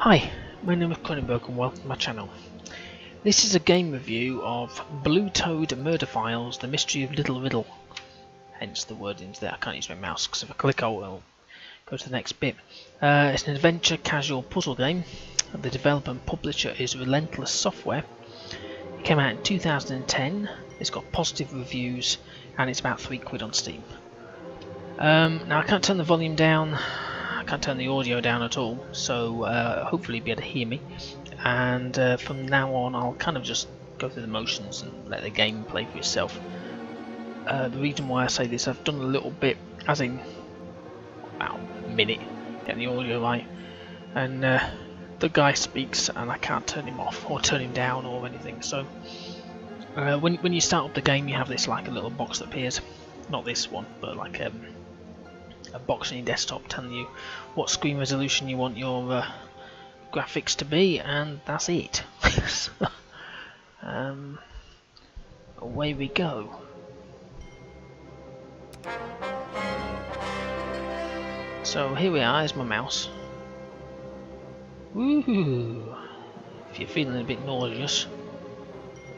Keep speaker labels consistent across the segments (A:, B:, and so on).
A: Hi, my name is Kronenberg and welcome to my channel. This is a game review of Blue Toad Murder Files, The Mystery of Little Riddle. Hence the wordings there. I can't use my mouse because if I click I'll go to the next bit. It's an adventure casual puzzle game. The developer and publisher is Relentless Software. It came out in 2010. It's got positive reviews and it's about £3 on Steam. Now I can't turn the volume down. I can't turn the audio down at all, so hopefully you'll be able to hear me. And from now on I'll kind of just go through the motions and let the game play for itself. The reason why I say this, I've done a little bit, as in about a minute, getting the audio right, and the guy speaks and I can't turn him off or turn him down or anything. So when you start up the game, you have this like a little box that appears, not this one, but like a box on your desktop telling you what screen resolution you want your graphics to be, and that's it. So, away we go. So here we are, here's my mouse. Woohoo! If you're feeling a bit nauseous.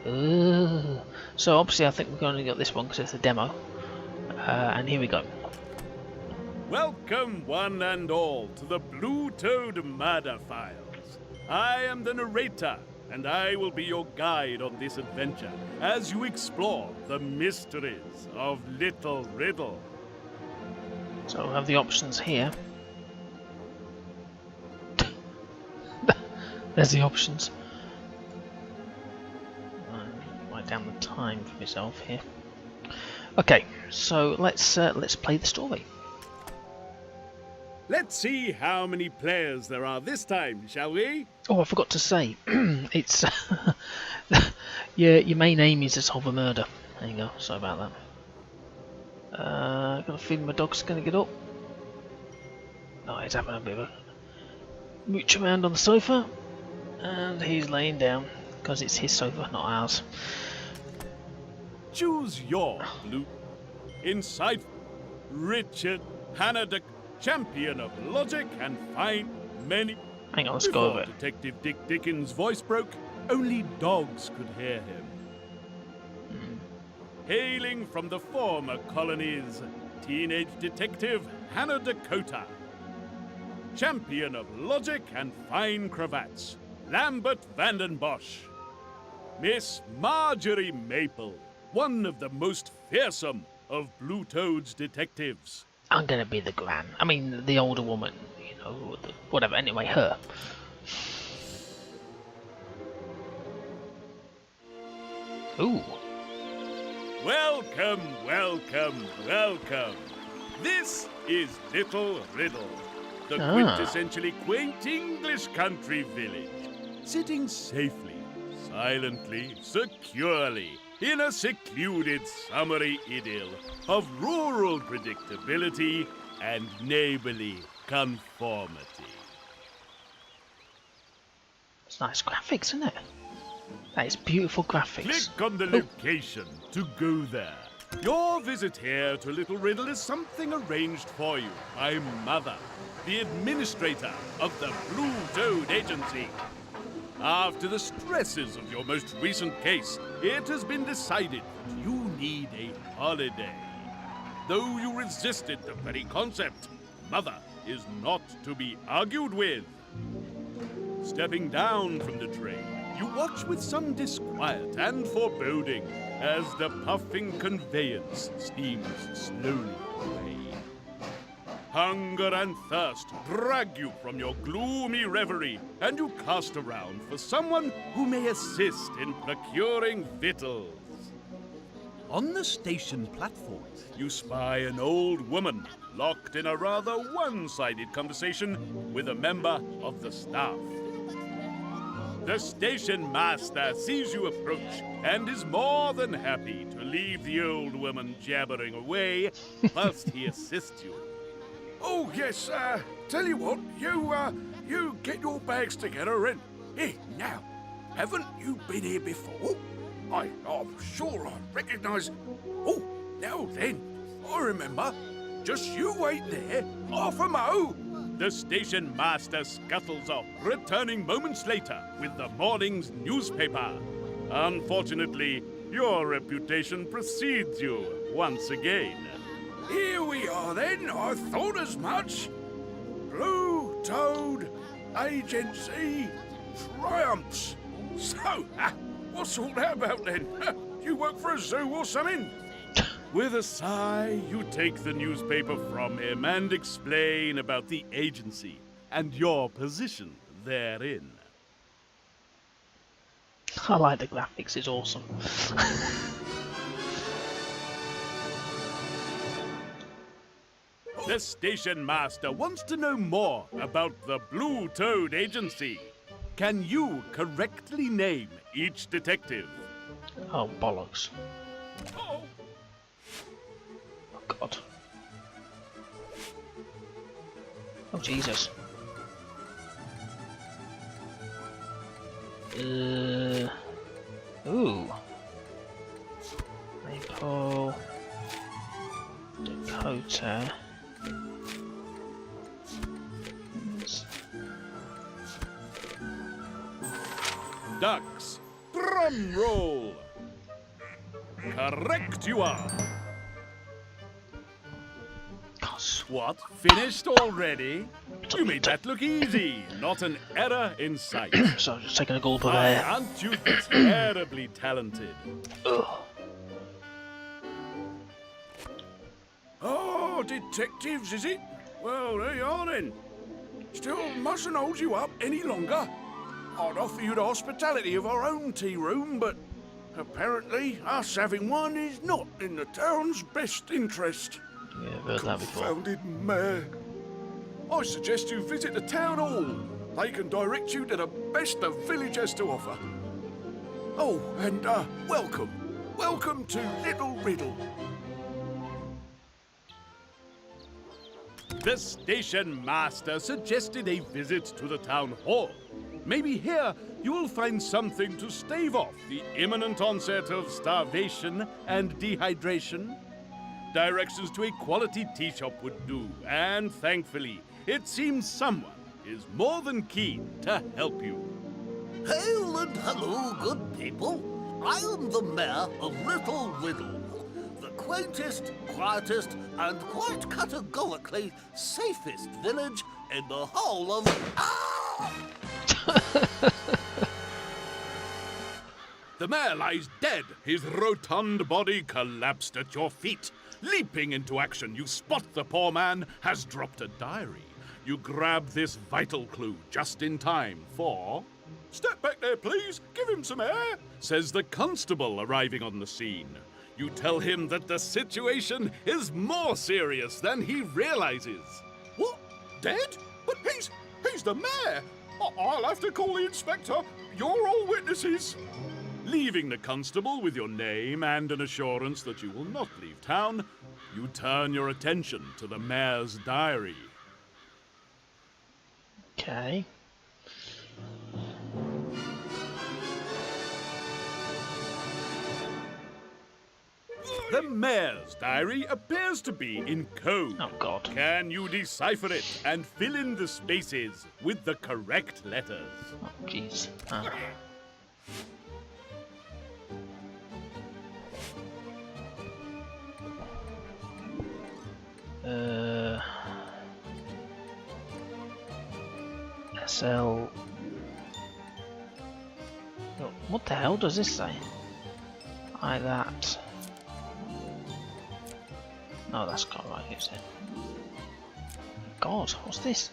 A: So obviously I think we've only got this one because it's a demo. And here we go.
B: Welcome one and all to the Blue Toad Murder Files. I am the narrator, and I will be your guide on this adventure as you explore the mysteries of Little Riddle.
A: So we have the options here. There's the options. Write down the time for myself here. Okay, so let's play the story.
B: Let's see how many players there are this time, shall we?
A: Oh, I forgot to say, it's your main aim is to solve a murder. There you go. Sorry about that. Got a feeling my dog's going to get up. No, he's having a bit of a mooch around on the sofa, and he's laying down because it's his sofa, not ours.
B: Choose your blue. Inside, Richard Hannah, champion of logic and find many.
A: Hang on, let's go over it.
B: Detective Dick Dickens' voice broke, only dogs could hear him. Hailing from the former colonies, teenage detective Hannah Dakota. Champion of logic and fine cravats, Lambert Vandenbosch. Miss Marjorie Maple, one of the most fearsome of Blue Toad's detectives.
A: I'm gonna be the gran. I mean, the older woman, you know, whatever. Anyway, her. Ooh.
B: Welcome, welcome, welcome. This is Little Riddle, the quintessentially quaint English country village, sitting safely, silently, securely, in a secluded summery idyll of rural predictability and neighborly conformity.
A: It's nice graphics, isn't it? That is beautiful graphics.
B: Click on the location to go there. Your visit here to Little Riddle is something arranged for you by Mother, the administrator of the Blue Toad Agency. After the stresses of your most recent case, it has been decided that you need a holiday. Though you resisted the very concept, Mother is not to be argued with. Stepping down from the train, you watch with some disquiet and foreboding as the puffing conveyance steams slowly away. Hunger and thirst drag you from your gloomy reverie, and you cast around for someone who may assist in procuring victuals. On the station platform, you spy an old woman locked in a rather one-sided conversation with a member of the staff. The station master sees you approach and is more than happy to leave the old woman jabbering away whilst he assists you.
C: Oh, yes, tell you what, you get your bags together and... Hey, now, haven't you been here before? I'm sure I recognise... Oh, now then, I remember. Just you wait there, half a mo.
B: The station master scuttles off, returning moments later with the morning's newspaper. Unfortunately, your reputation precedes you once again.
C: Here we are then, I thought as much. Blue Toad Agency triumphs. So, what's all that about then? You work for a zoo or something?
B: With a sigh, you take the newspaper from him and explain about the agency and your position therein.
A: I like the graphics, it's awesome.
B: The station master wants to know more about the Blue Toad Agency. Can you correctly name each detective?
A: Oh, bollocks.
B: Oh,
A: Oh, God. Oh, Jesus. Ooh. Maple. Dakota.
B: ducks. Drum roll. Correct you are.
A: Gosh.
B: What? Finished already? You made that look easy. Not an error in sight.
A: So just taking a gulp of
B: Why,
A: air.
B: aren't you terribly talented?
A: Ugh.
C: Oh, detectives, is it? Well, there you are then. Still mustn't hold you up any longer. I'd offer you the hospitality of our own tea room, but apparently us having one is not in the town's best interest.
A: Yeah, I've heard that before.
C: Confounded mayor. I suggest you visit the town hall. They can direct you to the best the village has to offer. Oh, and welcome. Welcome to Little Riddle.
B: The station master suggested a visit to the town hall. Maybe here you will find something to stave off the imminent onset of starvation and dehydration. Directions to a quality tea shop would do, and thankfully, it seems someone is more than keen to help you.
D: Hail and hello, good people. I am the mayor of Little Riddle, the quaintest, quietest, and quite categorically safest village in the whole of... Ah!
B: The mayor lies dead, his rotund body collapsed at your feet. Leaping into action, you spot the poor man has dropped a diary. You grab this vital clue just in time for... "Step back there, please. Give him some air," says the constable arriving on the scene. You tell him that the situation is more serious than he realizes.
C: What? Dead? But he's the mayor. I'll have to call the inspector. You're all witnesses.
B: Leaving the constable with your name and an assurance that you will not leave town, you turn your attention to the mayor's diary.
A: Okay.
B: The mayor's diary appears to be in code.
A: Oh, God.
B: Can you decipher it and fill in the spaces with the correct letters?
A: Oh, jeez. Ah. SL. Oh, what the hell does this say? That. No, that's got right, is it? God, what's this?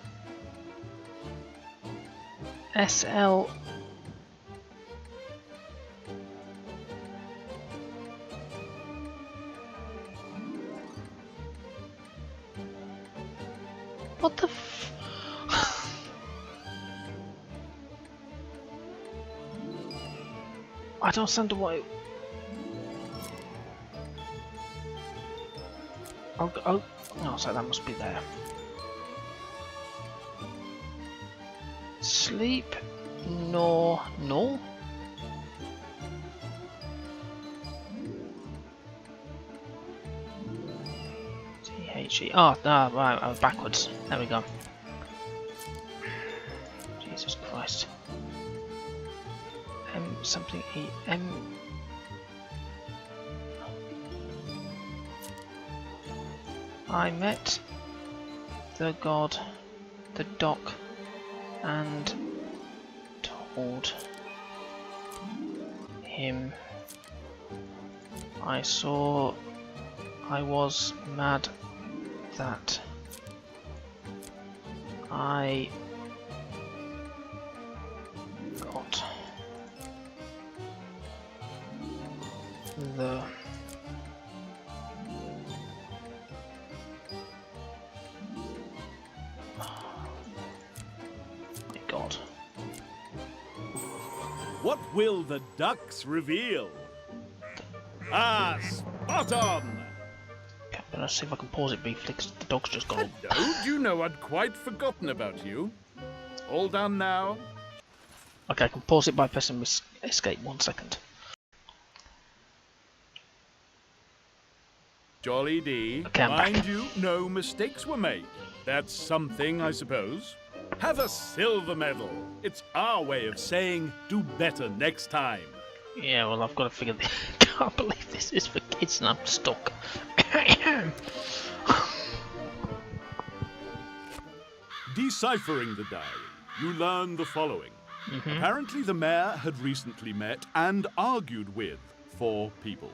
A: SL. What the f... I don't understand why... Oh, so that must be there. Sleep, no. THE. Oh, no, right, backwards. There we go. Jesus Christ. Something E-M... I met the god, the doc, and told him I was mad that I got the God.
B: What will the ducks reveal? Ah, spot on!
A: Okay, but let's see if I can pause it briefly because the dog's just gone.
B: Hello, do you know I'd quite forgotten about you? All done now?
A: Okay, I can pause it by pressing escape 1 second.
B: Jolly D.
A: Okay, I'm back.
B: Mind you, no mistakes were made. That's something, I suppose. Have a silver medal. It's our way of saying do better next time.
A: Yeah, well, I've got to figure this. I can't believe this is for kids and I'm stuck.
B: Deciphering the diary, you learn the following. Apparently the mayor had recently met and argued with 4 people.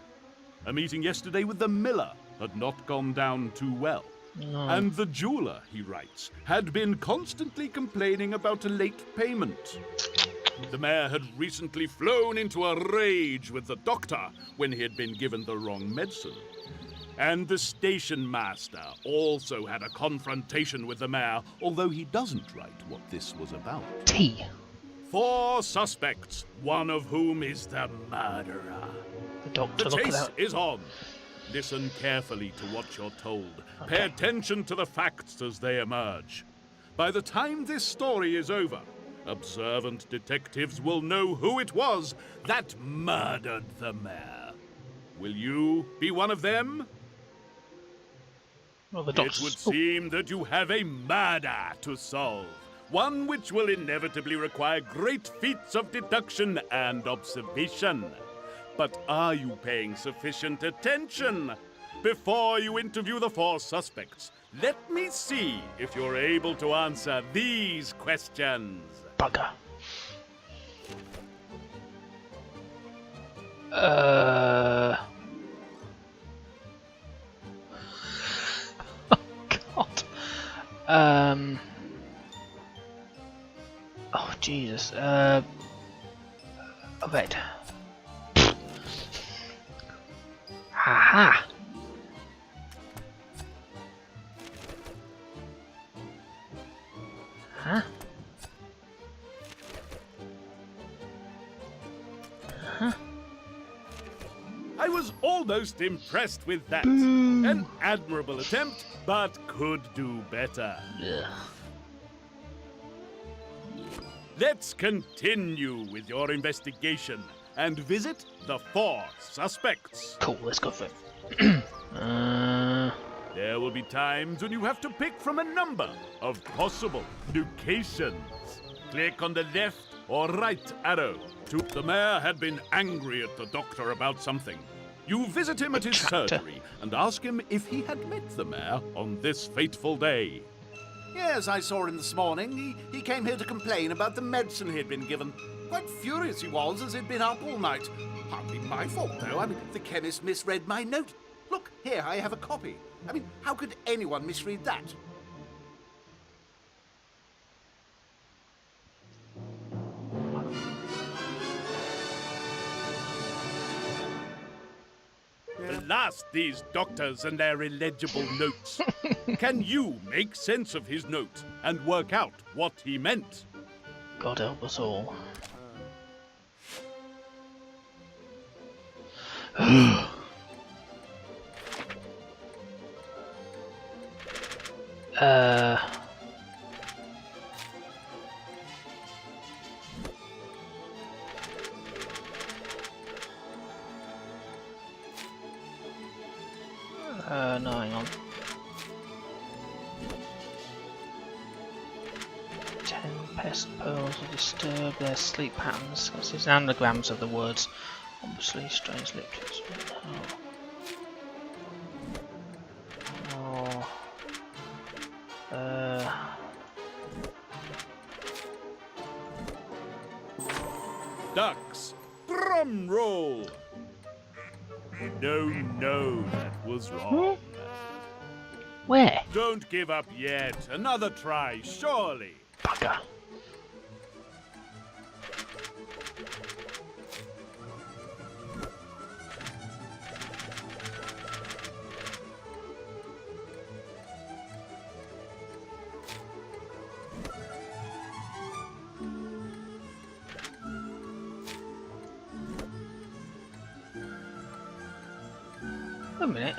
B: A meeting yesterday with the miller had not gone down too well.
A: No.
B: And the jeweler, he writes, had been constantly complaining about a late payment. The mayor had recently flown into a rage with the doctor when he had been given the wrong medicine. And the station master also had a confrontation with the mayor, although he doesn't write what this was about.
A: T.
B: 4 suspects, one of whom is the murderer.
A: The doctor,
B: The
A: look at
B: chase
A: that.
B: is on. Listen carefully to what you're told.
A: Okay.
B: Pay attention to the facts as they emerge. By the time this story is over, observant detectives will know who it was that murdered the mayor. Will you be one of them?
A: Well, the
B: It
A: doctor's...
B: would seem that you have a murder to solve. One which will inevitably require great feats of deduction and observation. But are you paying sufficient attention? Before you interview the 4 suspects, let me see if you're able to answer these questions.
A: Bugger. Oh, God. Oh, Jesus. A bed. Aha! Huh?
B: I was almost impressed with that. An admirable attempt, but could do better.
A: Ugh.
B: Let's continue with your investigation and visit the 4 suspects.
A: Cool, let's go for it.
B: There will be times when you have to pick from a number of possible locations. Click on the left or right arrow. The mayor had been angry at the doctor about something. You visit him at his
A: Tractor.
B: surgery and ask him if he had met the mayor on this fateful day.
E: Yes, I saw him this morning. He came here to complain about the medicine he'd been given. Quite furious he was, as he'd been up all night. Hardly my fault, though. I mean, the chemist misread my note. Look, here, I have a copy. I mean, how could anyone misread that?
B: Blast these doctors and their illegible notes. Can you make sense of his note and work out what he meant?
A: God help us all. No, hang on. 10. Pest pearls will disturb their sleep patterns. This is anagrams of the words. Obviously, strange lips.
B: Ducks, drum roll. No, that was wrong.
A: Where?
B: Don't give up yet. Another try, surely.
A: Bugger. Wait a minute.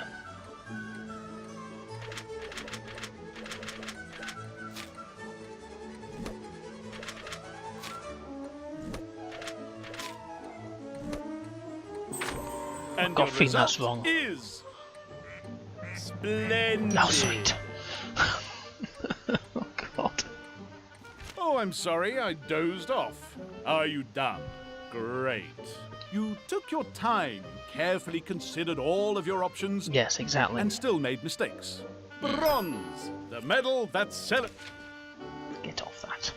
B: And
A: got a
B: your
A: feeling that's
B: result
A: wrong.
B: is splendid.
A: Oh, sweet. Oh, God.
B: Oh, I'm sorry, I dozed off. Are you done? Great. You took your time, carefully considered all of your options,
A: Yes, exactly.
B: and still made mistakes. Bronze, the medal that's
A: Get off that.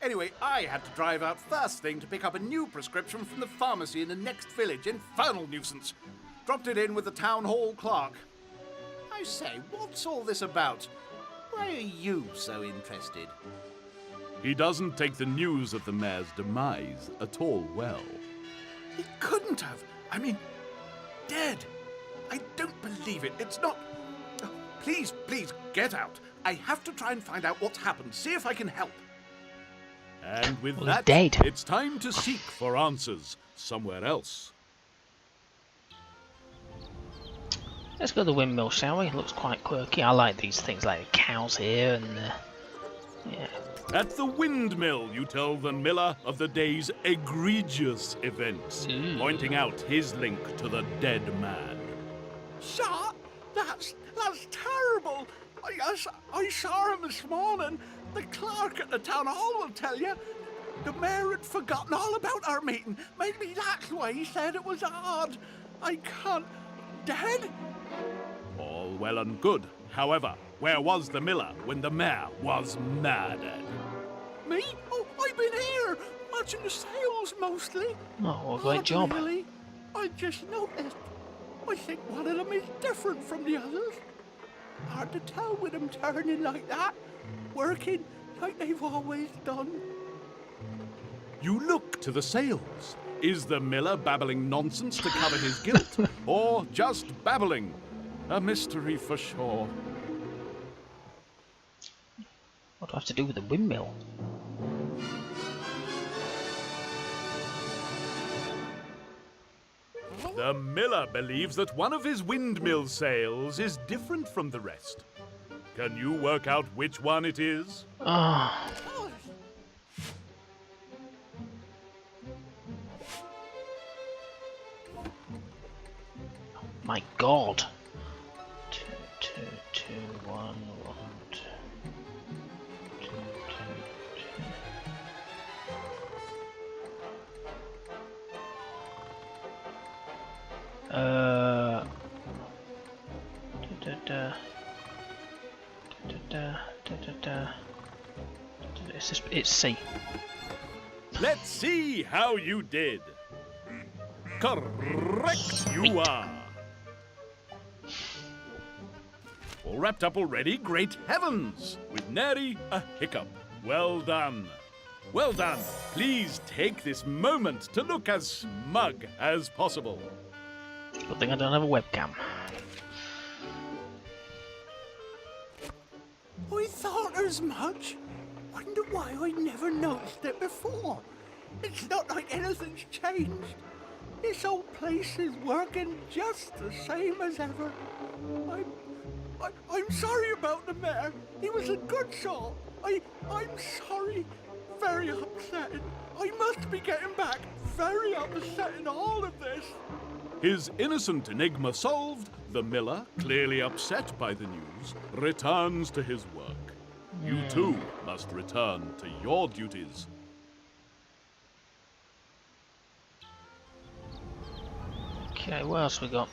E: Anyway, I had to drive out first thing to pick up a new prescription from the pharmacy in the next village. Infernal nuisance. Dropped it in with the town hall clerk. I say, what's all this about? Why are you so interested?
B: He doesn't take the news of the mayor's demise at all well.
C: He couldn't have. I mean, dead. I don't believe it. It's not... Oh, please, get out. I have to try and find out what's happened. See if I can help.
B: And with
A: Well,
B: that,
A: dead.
B: it's time to seek for answers somewhere else.
A: Let's go to the windmill, shall we? It looks quite quirky. I like these things, like the cows here and yeah.
B: At the windmill, you tell the miller of the day's egregious events, pointing out his link to the dead man.
C: Sir, that's terrible. I saw him this morning. The clerk at the town hall will tell you. The mayor had forgotten all about our meeting. Maybe that's why he said it was odd. I can't... Dead?
B: All well and good. However, where was the miller when the mayor was murdered?
C: Me? Oh, I've been here, watching the sales mostly.
A: Oh, well, great job.
C: Really? I just noticed. I think one of them is different from the others. Hard to tell with them turning like that, working like they've always done.
B: You look to the sails. Is the miller babbling nonsense to cover his guilt, or just babbling? A mystery for sure.
A: What do I have to do with the windmill?
B: The miller believes that one of his windmill sails is different from the rest. Can you work out which one it is?
A: Ah. My God. 2, 2, 2, 1, 1, 2, 2, 2, 2. It's C.
B: Let's see how you did. Correct you are. All wrapped up already? Great heavens! With nary a hiccup. Well done. Well done. Please take this moment to look as smug as possible.
A: Good thing I don't have a webcam.
C: I thought as much. Wonder why I never noticed it before. It's not like anything's changed. This old place is working just the same as ever. I'm sorry about the mayor. He was a good soul. I'm sorry. Very upsetting. I must be getting back. Very upsetting, all of this.
B: His innocent enigma solved, the miller, clearly upset by the news, returns to his work. You too must return to your duties.
A: Okay, what else we got?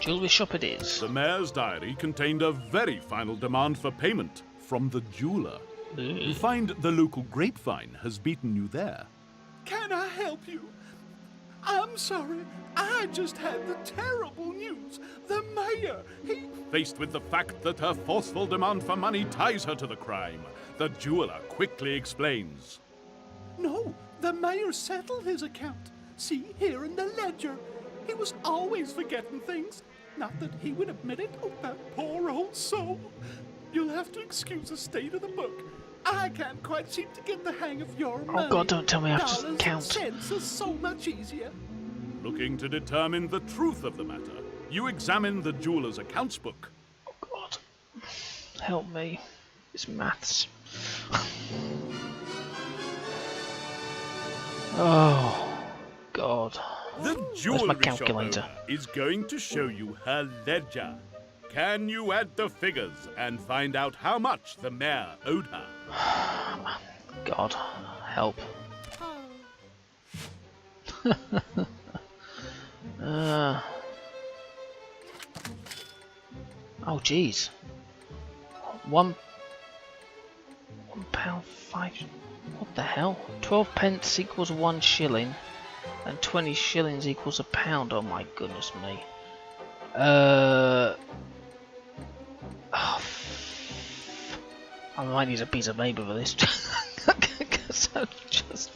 A: Jewellery shop it is.
B: The mayor's diary contained a very final demand for payment from the jeweler. You find the local grapevine has beaten you there.
E: Can I help you? I'm sorry. I just had the terrible news. The mayor, he...
B: Faced with the fact that her forceful demand for money ties her to the crime, the jeweler quickly explains.
E: No, the mayor settled his account. See, here in the ledger. He was always forgetting things. Not that he would admit it. Oh, that poor old soul. You'll have to excuse the state of the book. I can't quite seem to get the hang of your money.
A: Oh God, don't tell me I have to
E: Dollars
A: count.
E: and cents are so much easier.
B: Looking to determine the truth of the matter, you examine the jeweler's accounts book.
A: Oh God, help me. It's maths. Oh God.
B: The
A: Where's my
B: jewelry shop
A: calculator?
B: owner is going to show you her ledger. Can you add the figures and find out how much the mayor owed her?
A: God, help. Oh jeez. £1.5. What the hell? 12 pence equals 1 shilling, and 20 shillings equals a pound. Oh my goodness me. I might need a piece of paper for this. Because I'm just...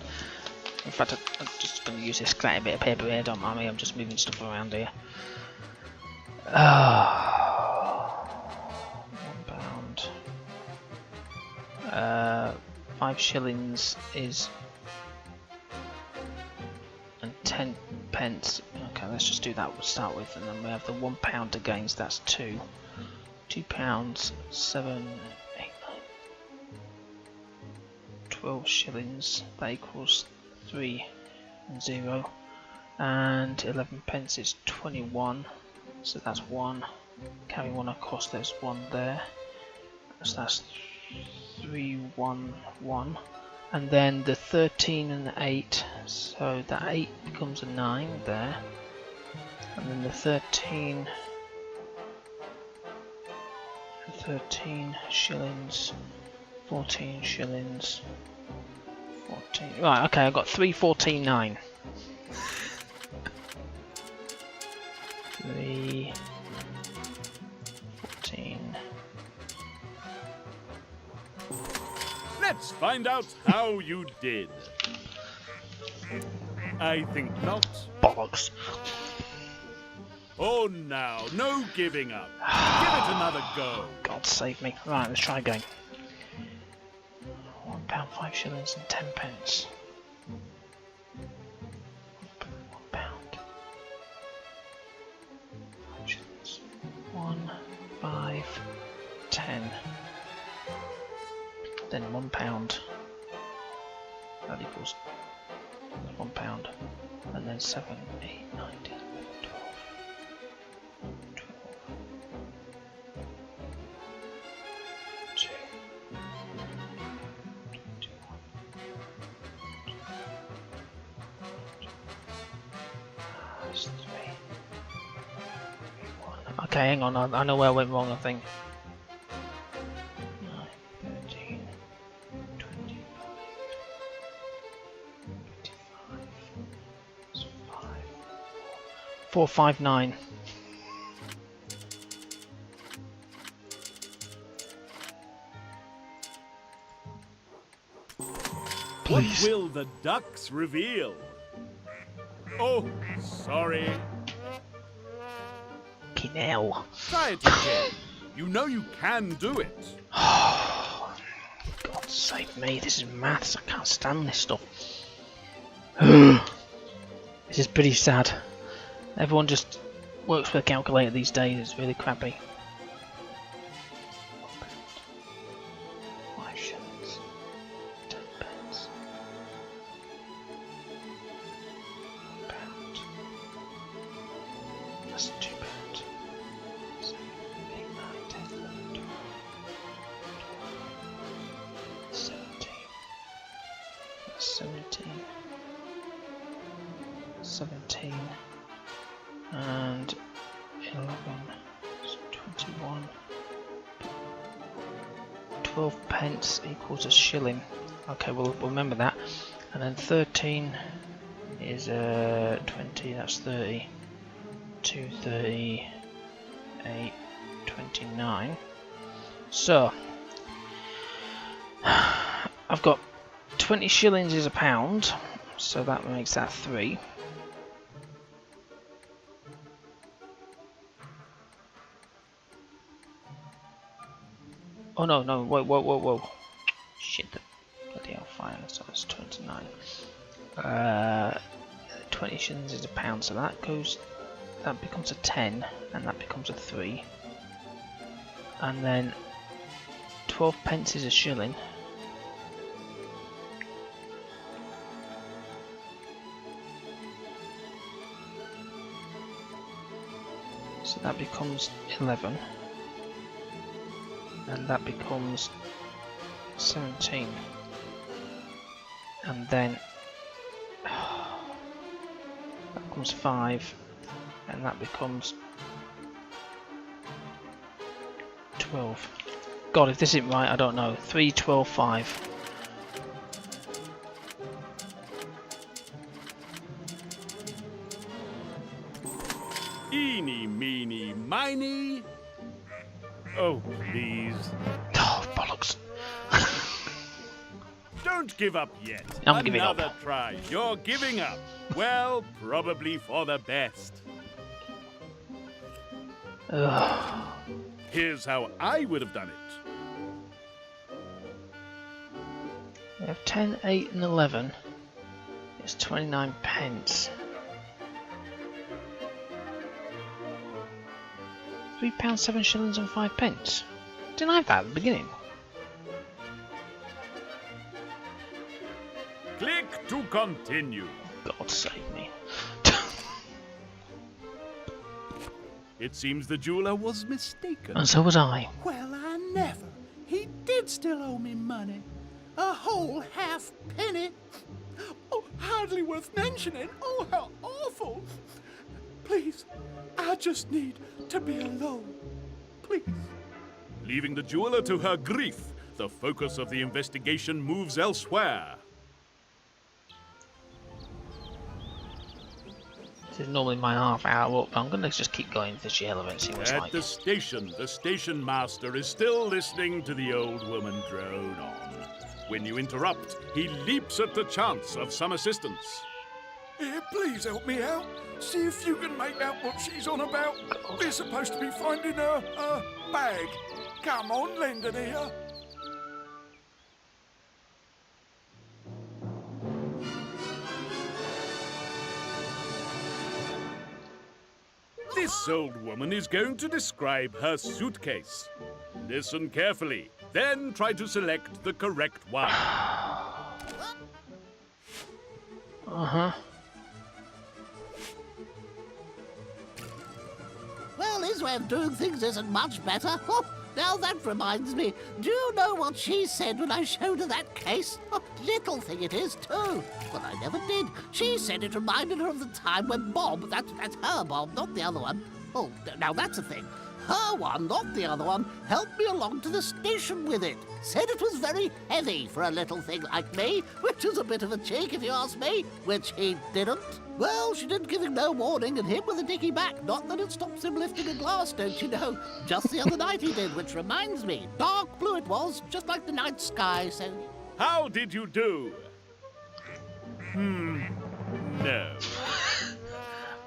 A: In fact, I'm just going to use this scratchy bit of paper here, don't mind me, I'm just moving stuff around here. £1. 5 shillings is... and 10 pence. Okay, let's just do that to start with, and then we have the £1 against, that's 2. £2, 7, 8, 9, 12 shillings, that equals 3 and 0, and 11 pence is 21, so that's 1, carry 1 across, there's 1 there, so that's 3, 1, 1, and then the 13 and the 8, so that 8 becomes a 9 there, and then the 13 shillings, 14 shillings, 14, right, okay, I've got 314.9. 314.
B: Let's find out how you did. I think not.
A: Bollocks.
B: Oh, now, no giving up. Give it another go.
A: God save me. Right, let's try again. £1, 5 shillings and 10 pence. £1. 5 shillings. 1, 5, 10. Then £1. That equals £1. And then 7, 8, 9, 10, 11, 12. 2, 21. That's 3, 1. Okay, hang on, I know where I went wrong, I think. 9, 13, 25, 25, 459. Please.
B: What will the ducks reveal? Oh, sorry.
A: Fucking hell.
B: Try it again. You know you can do it.
A: God save me, this is maths, I can't stand this stuff. This is pretty sad. Everyone just works with a calculator these days, it's really crappy. 5 shillings, 10 pence, £1. That's £2. 7, 8, 9, 17, 17, and 11, so 21. 12 pence equals a shilling. Okay, we'll remember that. And then 13 is 20, that's 30. 2, 30, 8, 29. So, I've got 20 shillings is a pound, so that makes that 3. Oh no, whoa. Shit, bloody hell, fine, so that's 29. 20 shillings is a pound, so that becomes a 10, and that becomes a 3. And then 12 pence is a shilling. So that becomes 11. And that becomes 17. And then that becomes 5. And that becomes 12. God, if this isn't right, I don't know. 3, 12, 5.
B: Eeny, meeny, miny. Oh, please.
A: Oh, bollocks.
B: Don't give up yet.
A: I'm giving up.
B: Another try. You're giving up. Well, probably for the best.
A: Ugh.
B: Here's how I would have done it.
A: We have 10, 8 and 11. It's 29 pence. £3, 7 shillings and 5 pence. Didn't I have that at the beginning?
B: Click to continue.
A: God save me.
B: It seems the jeweler was mistaken.
A: And so was I.
E: Well, I never. He did still owe me money. A whole half penny. Oh, hardly worth mentioning. Oh, how awful. Please, I just need to be alone. Please.
B: Leaving the jeweler to her grief, the focus of the investigation moves elsewhere.
A: This is normally my half hour up, but I'm going to just keep going to the jail event and see what it's
B: At
A: like.
B: the station master is still listening to the old woman drone on. When you interrupt, he leaps at the chance of some assistance.
C: Here, please help me out. See if you can make out what she's on about. We're supposed to be finding her bag. Come on, lend an ear.
B: This old woman is going to describe her suitcase. Listen carefully, then try to select the correct one.
A: Uh-huh.
D: Well, his way of doing things isn't much better. Oh, now that reminds me. Do you know what she said when I showed her that case? Oh, little thing it is, too. But I never did. She said it reminded her of the time when Bob, that's her Bob, not the other one. Oh, now that's a thing. Her one, not the other one, helped me along to the station with it. Said it was very heavy for a little thing like me, which is a bit of a cheek if you ask me, which he didn't. Well, she didn't give him no warning and hit with a dicky back. Not that it stops him lifting a glass, don't you know? Just the other night he did, which reminds me. Dark blue it was, just like the night sky, so...
B: How did you do? No.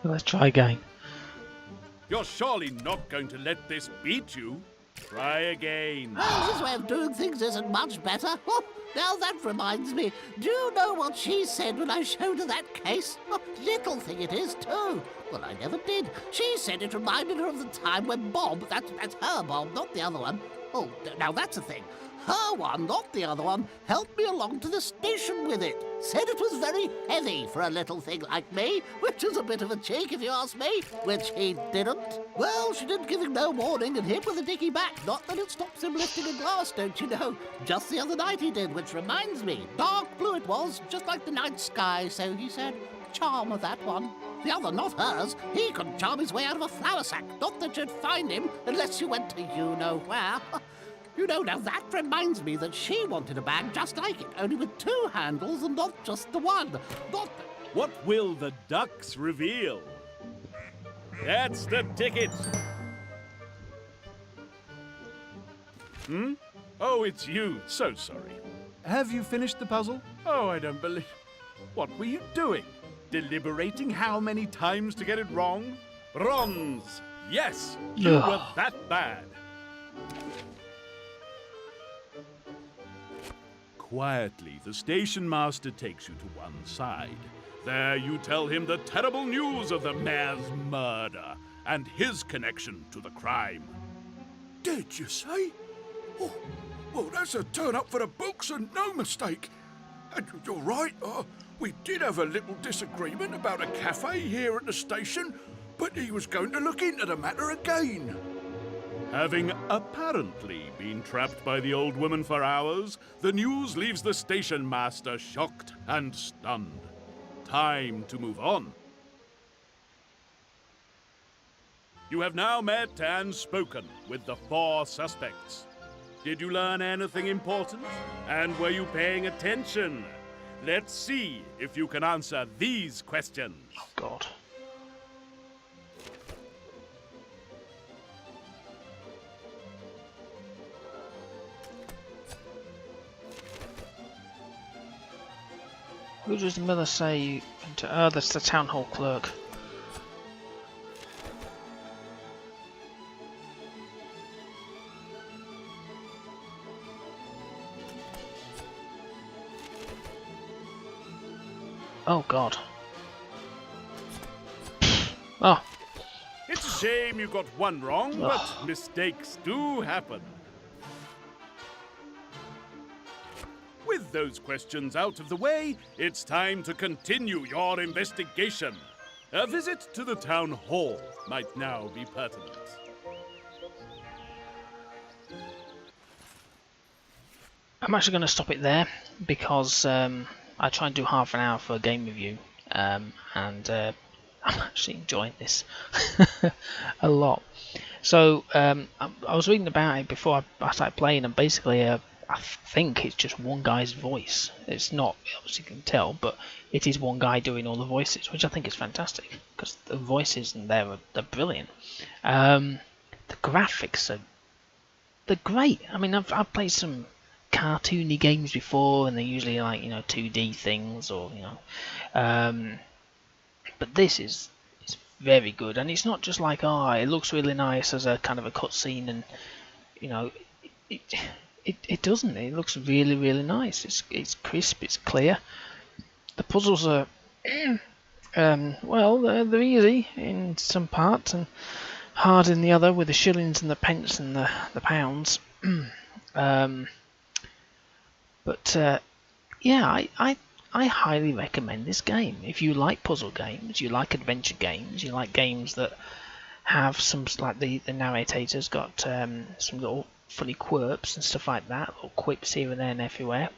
A: Let's try again.
B: You're surely not going to let this beat you. Try again.
D: Well, his way of doing things isn't much better. Oh, now that reminds me. Do you know what she said when I showed her that case? Oh, little thing it is, too. Well, I never did. She said it reminded her of the time when Bob, that's her Bob, not the other one. Oh, now that's a thing. Her one, not the other one, helped me along to the station with it. Said it was very heavy for a little thing like me, which is a bit of a cheek if you ask me, which he didn't. Well, she didn't give him no warning and hit with a dicky back. Not that it stops him lifting a glass, don't you know? Just the other night he did, which reminds me. Dark blue it was, just like the night sky, so he said. Charm of that one. The other, not hers. He couldn't charm his way out of a flour sack. Not that you'd find him unless you went to you-know-where. You know, now that reminds me that she wanted a bag just like it, only with 2 handles and not just the one. Not the...
B: What will the ducks reveal? That's the ticket. Oh, it's you. So sorry.
F: Have you finished the puzzle?
B: Oh, I don't believe... What were you doing? Deliberating how many times to get it wrong? Bronze. Yes, you were that bad. Quietly, the station master takes you to one side. There you tell him the terrible news of the mayor's murder and his connection to the crime.
C: Did you say? Oh, well, that's a turn up for the books and no mistake. And you're right, we did have a little disagreement about a cafe here at the station, but he was going to look into the matter again.
B: Having apparently been trapped by the old woman for hours, the news leaves the station master shocked and stunned. Time to move on. You have now met and spoken with the 4 suspects. Did you learn anything important? And were you paying attention? Let's see if you can answer these questions.
A: Oh, God. Who does the mother say? Oh, that's the town hall clerk. Oh God. Oh.
B: It's a shame you got one wrong, but mistakes do happen. With those questions out of the way, it's time to continue your investigation. A visit to the town hall might now be pertinent.
A: I'm actually going to stop it there because I try and do half an hour for a game review, and I'm actually enjoying this a lot. So I was reading about it before I started playing, and basically I think it's just one guy's voice. It's not, obviously you can tell, but it is one guy doing all the voices, which I think is fantastic because the voices in there they're brilliant. The graphics they're great. I mean, I've played some cartoony games before, and they're usually like 2D things, or but this is very good, and it's not just like it looks really nice as a kind of a cutscene, and it doesn't. It looks really, really nice. It's crisp. It's clear. The puzzles are well, they're easy in some parts and hard in the other, with the shillings and the pence and the pounds. But yeah, I highly recommend this game. If you like puzzle games, you like adventure games, you like games that have some, like the narrator's got some little funny quirks and stuff like that, little quips here and there and everywhere.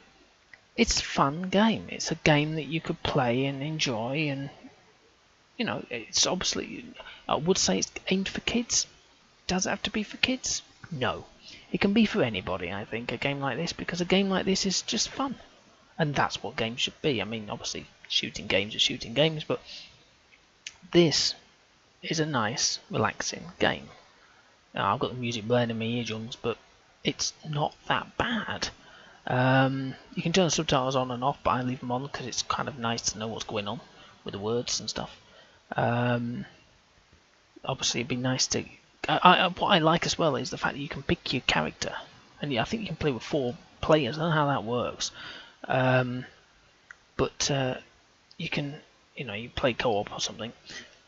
A: It's a fun game. It's a game that you could play and enjoy, and it's obviously, I would say it's aimed for kids. Does it have to be for kids? No. It can be for anybody, I think, a game like this, because a game like this is just fun. And that's what games should be. I mean, obviously, shooting games are shooting games, but this is a nice, relaxing game. Now, I've got the music blaring in my eardrums, but it's not that bad. You can turn the subtitles on and off, but I leave them on because it's kind of nice to know what's going on with the words and stuff. Obviously, it'd be nice to... what I like as well is the fact that you can pick your character, and I think you can play with 4 players. I don't know how that works, but you can, you play co-op or something.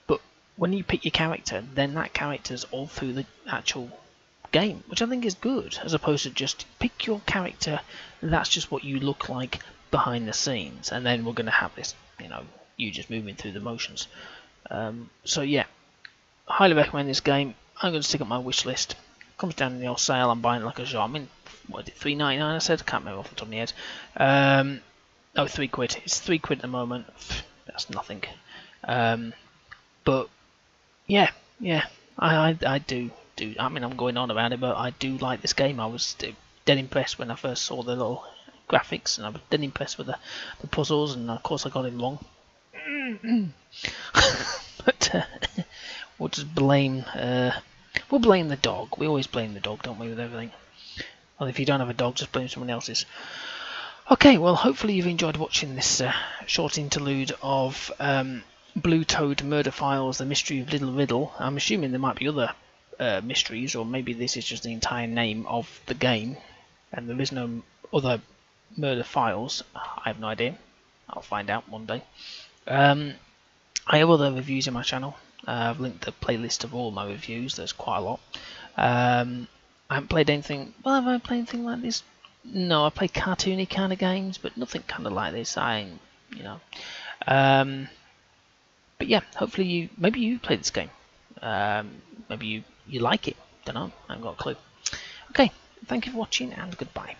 A: But when you pick your character, then that character's all through the actual game, which I think is good, as opposed to just pick your character, that's just what you look like behind the scenes, and then we're going to have this, you know, you just moving through the motions. So yeah, highly recommend this game. I'm going to stick up my wish list. Comes down in the old sale. I'm buying it like a shot. I'm in, what is it, $3.99 I said? I can't remember off the top of my head. Oh, £3. It's £3 at the moment. That's nothing. But yeah, I do. I mean, I'm going on about it, but I do like this game. I was dead impressed when I first saw the little graphics, and I was dead impressed with the puzzles, and of course I got it wrong. But we'll just blame we'll blame the dog. We always blame the dog, don't we, with everything? Well, if you don't have a dog, just blame someone else's. Okay, well, hopefully you've enjoyed watching this short interlude of Blue Toad Murder Files, The Mystery of Little Riddle. I'm assuming there might be other mysteries, or maybe this is just the entire name of the game, and there is no other murder files. I have no idea. I'll find out one day. I have other reviews in my channel. I've linked the playlist of all my reviews. There's quite a lot. I haven't played anything. Well, have I played anything like this? No, I play cartoony kind of games, but nothing kind of like this. You know. But yeah, hopefully maybe you play this game. Maybe you like it. Don't know. I haven't got a clue. Okay, thank you for watching, and goodbye.